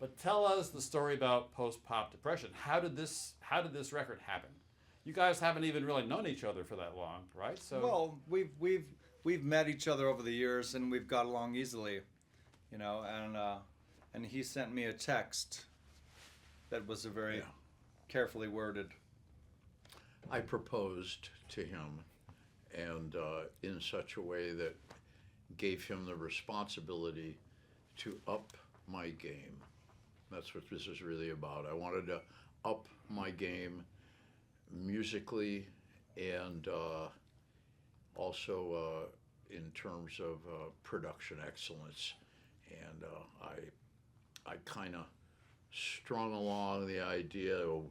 But tell us the story about post-pop depression. How did this record happen? You guys haven't even really known each other for that long, right? So well, we've met each other over the years, and we've got along easily, you know. And he sent me a text that was a very carefully worded. I proposed to him, and in such a way that gave him the responsibility to up my game. That's what this is really about. I wanted to up my game musically and also in terms of production excellence. And I kind of strung along the idea of,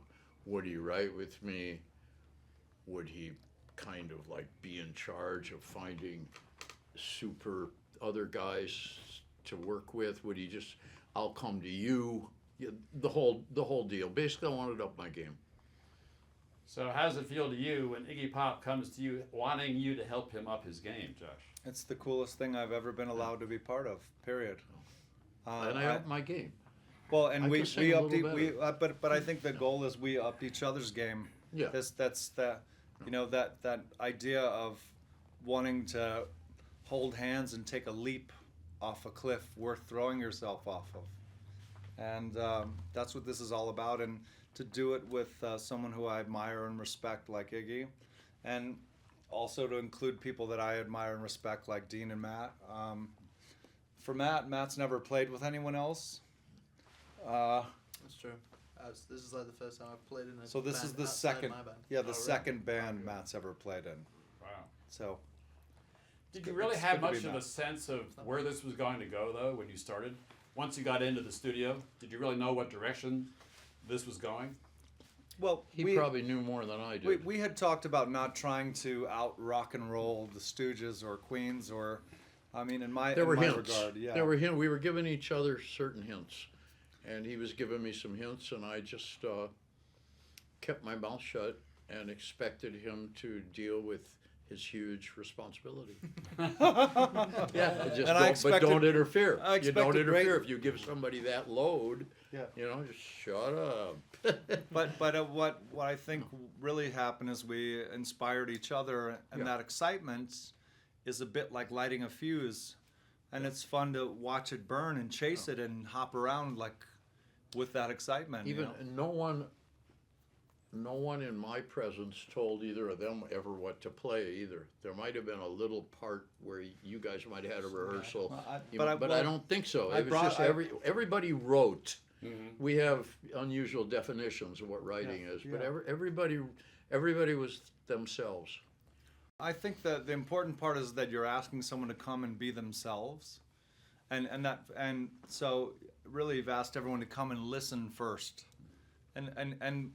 would he write with me? Would he kind of like be in charge of finding super other guys to work with? Would he just, I'll come to you? Yeah, the whole deal. Basically, I wanted to up my game. So how does it feel to you when Iggy Pop comes to you wanting you to help him up his game, Josh? It's the coolest thing I've ever been allowed to be part of. Period. And I upped my game. Well, and I we could sing a upped little but I think the goal is we upped each other's game. Yeah. That's the, you know, that idea of wanting to hold hands and take a leap off a cliff worth throwing yourself off of, and that's what this is all about. And to do it with someone who I admire and respect like Iggy, and also to include people that I admire and respect like Dean and Matt. For Matt's never played with anyone else. That's true. This is like the first time I've played in a So this band is the outside second, my band. the second band Matt's ever played in. Wow. So Did you really It's have good to much be of a back. sense of where this was going to go, though, when you started? Once you got into the studio, did you really know what direction this was going? well, He we, probably knew more than I did. we had talked about not trying to out rock and roll the Stooges or Queens or, I mean, in my There were hints. regard, yeah. There were hints. We were giving each other certain hints, and he was giving me some hints, and I just kept my mouth shut and expected him to deal with his huge responsibility. Yeah, just And I but don't expected- interfere. I You don't expected great- interfere. If you give somebody that load, Yeah. you know, just shut up. But what I think really happened is we inspired each other, and Yeah. that excitement is a bit like lighting a fuse, and it's fun to watch it burn and chase it and hop around like with that excitement. Even you know? no one in my presence told either of them ever what to play either. There might have been a little part where you guys might have had a rehearsal, Well, but I don't think so. I It was brought- just everybody wrote. We have unusual definitions of what writing is, but yeah. everybody was themselves. I think that the important part is that you're asking someone to come and be themselves, and so really you've asked everyone to come and listen first, and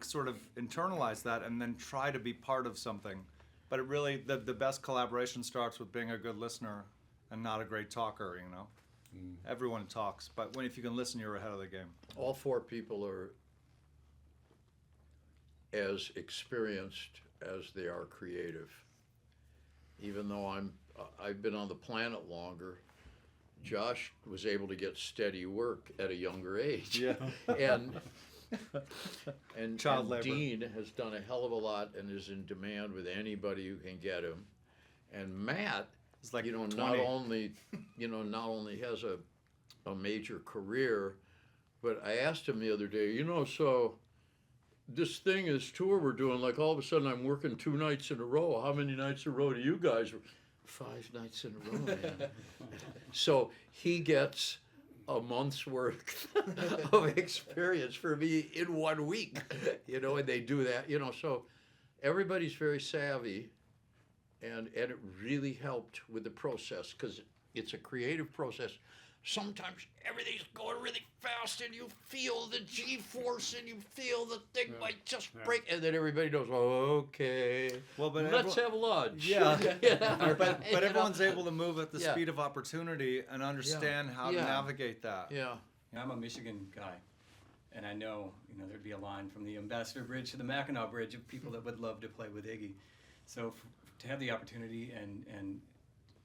sort of internalize that, and then try to be part of something. But it really the best collaboration starts with being a good listener and not a great talker. You know, everyone talks, but if you can listen, you're ahead of the game. All four people are as experienced as they are creative. Even though I've been on the planet longer, Josh was able to get steady work at a younger age. Yeah. And Child labor. Dean has done a hell of a lot and is in demand with anybody who can get him. And Matt, It's like not 20. only has a major career, but I asked him the other day, so this thing, this tour we're doing, like all of a sudden I'm working 2 nights in a row. How many nights in a row do you guys? 5 nights in a row, man. So he gets a month's worth of experience for me in 1 week, and they do that, so everybody's very savvy, and it really helped with the process because it's a creative process. Sometimes everything's going really fast and you feel the G-force and you feel the thing might just break, and then everybody knows, okay, Well, but let's have lunch. Yeah. Yeah. But everyone's able to move at the Yeah. speed of opportunity and understand how to Yeah. navigate that. Yeah. I'm a Michigan guy, and I know there'd be a line from the Ambassador Bridge to the Mackinac Bridge of people that would love to play with Iggy. So to have the opportunity and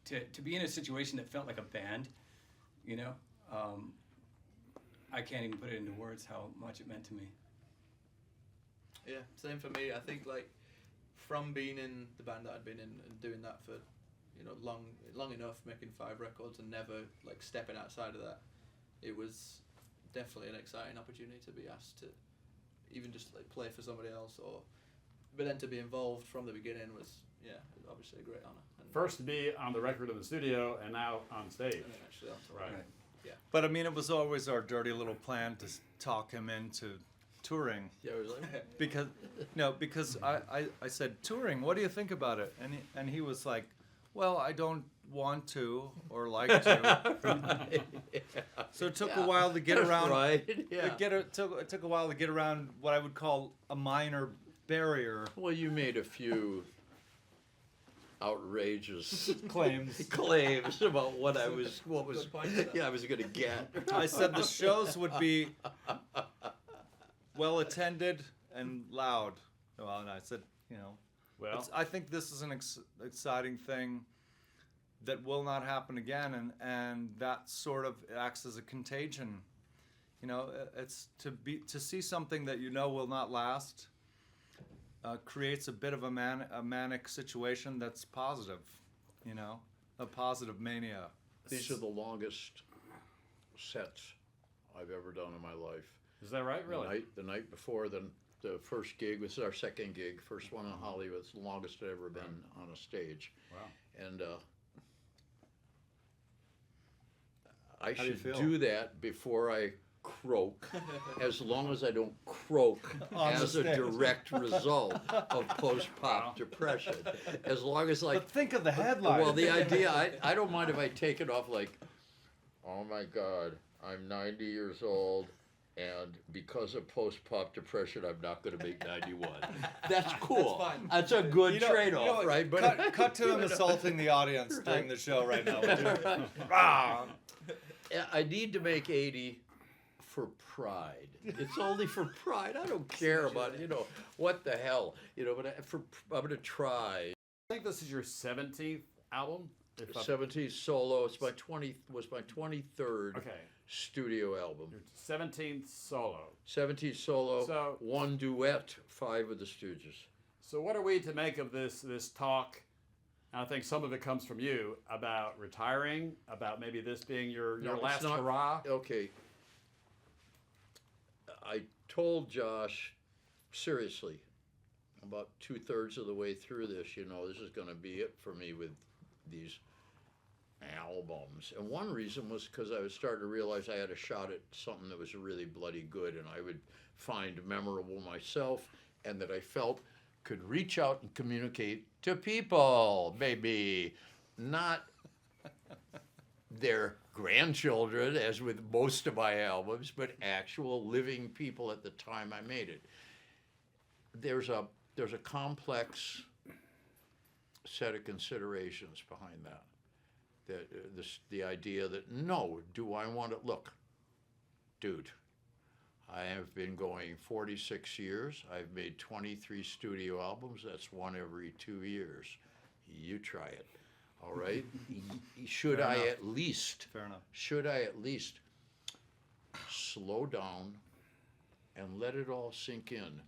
to be in a situation that felt like a band, I can't even put it into words how much it meant to me. Yeah, same for me. I think like from being in the band that I'd been in and doing that for, you know, long enough, making 5 records and never like stepping outside of that, it was definitely an exciting opportunity to be asked to even just like play for somebody else, but then to be involved from the beginning was obviously a great honor. And First to be on the record in the studio, and now on stage. and then actually on tour. Right. But I mean, it was always our dirty little plan to talk him into touring. Yeah, I was like, Because I said, touring, what do you think about it? And he was like, well, I don't want to or like to. So it took a while to get That's around. right. Yeah. It took a while to get around what I would call a minor barrier. Well, you made a few outrageous Claims. about what was Good point to that. I was going to get. I said the shows would be well attended and loud. Well, and I said, Well, I think this is an exciting thing that will not happen again, and that sort of acts as a contagion. It's to see something that will not last. Creates a bit of a manic situation that's positive, a positive mania. These are the longest sets I've ever done in my life. is that right? Really? The night before the first gig, this is our second gig, first one in Hollywood. It's the longest I've ever been on a stage. Wow. And I How do you should feel? do that before I croak, as long as I don't croak On the as a stage. direct result of post-pop depression. As long as But think of the headline. well, the idea, I don't mind if I take it off like, oh my God, I'm 90 years old, and because of post-pop depression, I'm not going to make 91. That's cool. That's fine. That's a good You know- trade-off, you know what, right? But cut to him assaulting the audience during the show right now. Yeah, I need to make 80 for pride. It's only for pride. I don't care about, what the hell. But I'm going to try. I think this is your 17th album. If I'm- 17 solo. It's my 23rd Okay. studio album. Your 17th solo. 17 solo, So- 1 duet, 5 of the Stooges. So what are we to make of this talk? And I think some of it comes from you about retiring, about maybe this being your No, it's last not- hurrah. Okay. I told Josh, seriously, about 2/3 of the way through this, this is going to be it for me with these albums. And one reason was because I was starting to realize I had a shot at something that was really bloody good and I would find memorable myself and that I felt could reach out and communicate to people, maybe not their grandchildren, as with most of my albums, but actual living people at the time I made it. There's a complex set of considerations behind that. The idea that, no, do I want to, look, dude, I have been going 46 years. I've made 23 studio albums. That's one every 2 years. You try it, all right? Should Fair I enough. at least Fair enough. should I at least slow down and let it all sink in?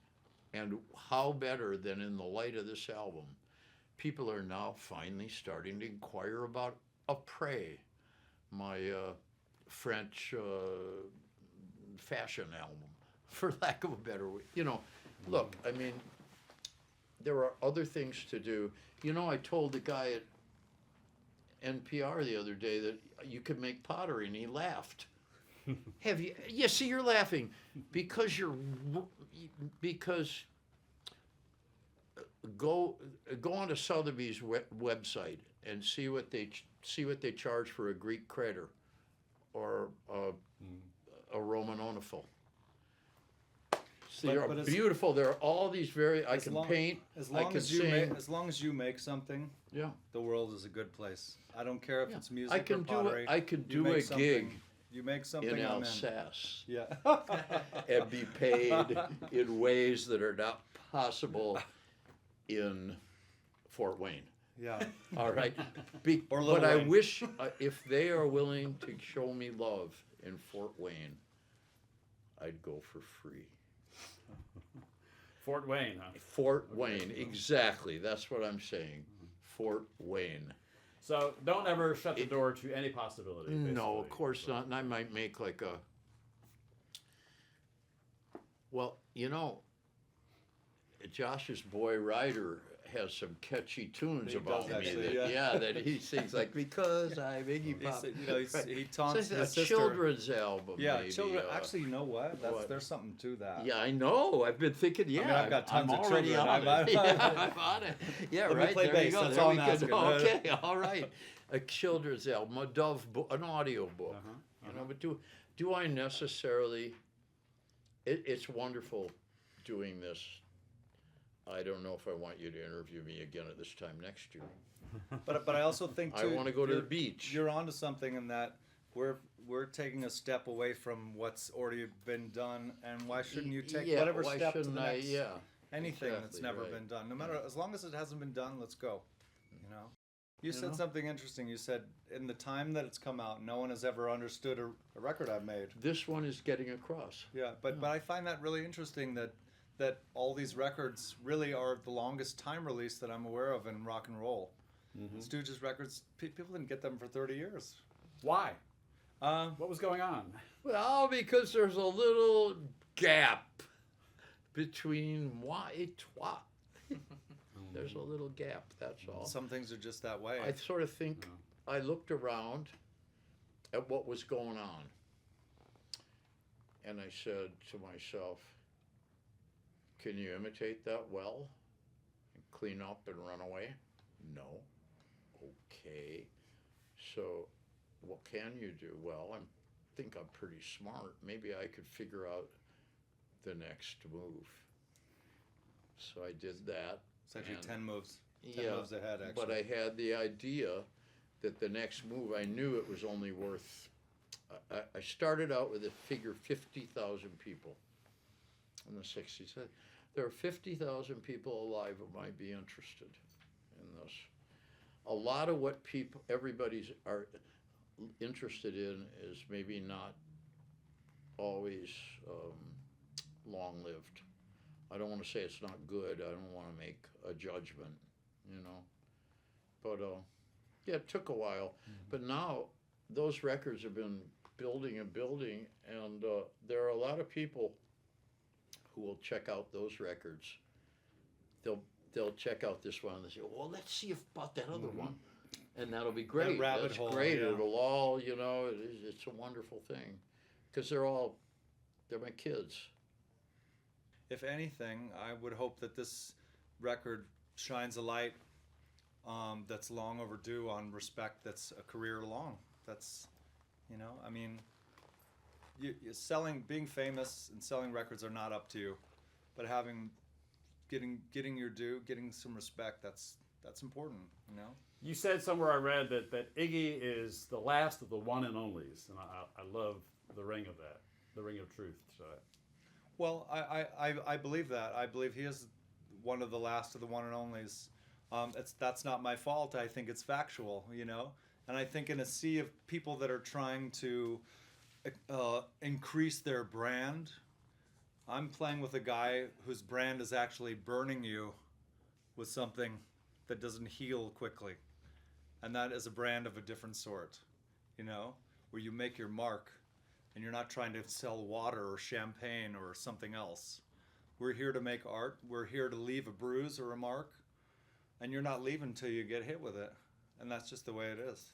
And how better than in the light of this album, people are now finally starting to inquire about Après, my French fashion album, for lack of a better way. Look, I mean, there are other things to do. I told the guy at NPR the other day that you could make pottery, and he laughed. Have you? Yeah, see, you're laughing because go onto Sotheby's website and see what they charge for a Greek crater or a Roman onophil. See, But- they're but as- beautiful. There are all these I As can long- paint. As I long can as you sing. as long as you make something, Yeah. the world is a good place. I don't care if Yeah. it's music I can or do pottery. I could You do a make something- gig You make something. in I'm in. Alsace Yeah. and be paid in ways that are not possible in Fort Wayne. Yeah. All right. Or Little But I Wayne. wish if they are willing to show me love in Fort Wayne, I'd go for free. Fort Wayne, huh? Fort Wayne, exactly. That's what I'm saying. Fort Wayne. So don't ever shut the door to any possibility. No, of basically. course not. And I might make like a. Well, Josh's boy Ryder has some catchy tunes He about does me. actually, That, yeah. that he sings like "Because I'm Iggy Pop." He taunts So his it's a sister. children's album. Yeah, maybe, children. Actually, you know what? what? There's something to that. Yeah, I know. I've been thinking. Yeah, mean, I've got tons I'm of already children. on I'm- it. Yeah, I'm on it. Yeah, Let me right. play there bass, you go. that's There all we I'm go. asking. Okay, all right. A children's album, a Dove book, an audio book. But do I necessarily? It's wonderful doing this. I don't know if I want you to interview me again at this time next year. But I also think I too. want to go to the you're- beach. You're onto something in that we're taking a step away from what's already been done, and why shouldn't you take Yeah, whatever why step to the shouldn't I? next? Yeah. Anything that's Exactly, never right. been done, no matter as long as it hasn't been done, let's go. You know. You said know? something interesting. You said in the time that it's come out, no one has ever understood a record I've made. This one is getting across. Yeah, but I find that really interesting that all these records really are the longest time release that I'm aware of in rock and roll. Stooges records, people didn't get them for 30 years. Why? What was going on? Well, because there's a little gap between moi et toi. There's a little gap, that's all. Some things are just that way. I sort of think I looked around at what was going on, and I said to myself, can you imitate that well and clean up and run away? No. Okay. So what can you do? Well, I think I'm pretty smart. Maybe I could figure out the next move. So I did that. It's actually and- 10 moves. 10 Yeah, moves ahead, actually. but I had the idea that the next move, I knew it was only worth. I started out with a figure 50,000 people in the 60s. There are 50,000 people alive who might be interested in this. A lot of what everybody's are interested in is maybe not always long-lived. I don't want to say it's not good. I don't want to make a judgment, But yeah, it took a while. But now those records have been building and building, and there are a lot of people who will check out those records. They'll check out this one and they say, well, let's see about that other one. And that'll be great. rabbit That's hole, great. yeah. It'll all, it's a wonderful thing. Because they're my kids. If anything, I would hope that this record shines a light that's long overdue on respect that's a career long. That's, I mean, being famous and selling records are not up to you, but getting your due, getting some respect, that's important, You said somewhere I read that Iggy is the last of the one and onlys, and I love the ring of that, the ring of truth. So. Well, I believe that. I believe he is one of the last of the one and onlys. That's not my fault. I think it's factual, And I think in a sea of people that are trying to increase their brand, I'm playing with a guy whose brand is actually burning you with something that doesn't heal quickly. And that is a brand of a different sort, where you make your mark. And you're not trying to sell water or champagne or something else. We're here to make art. We're here to leave a bruise or a mark. And you're not leaving until you get hit with it. And that's just the way it is.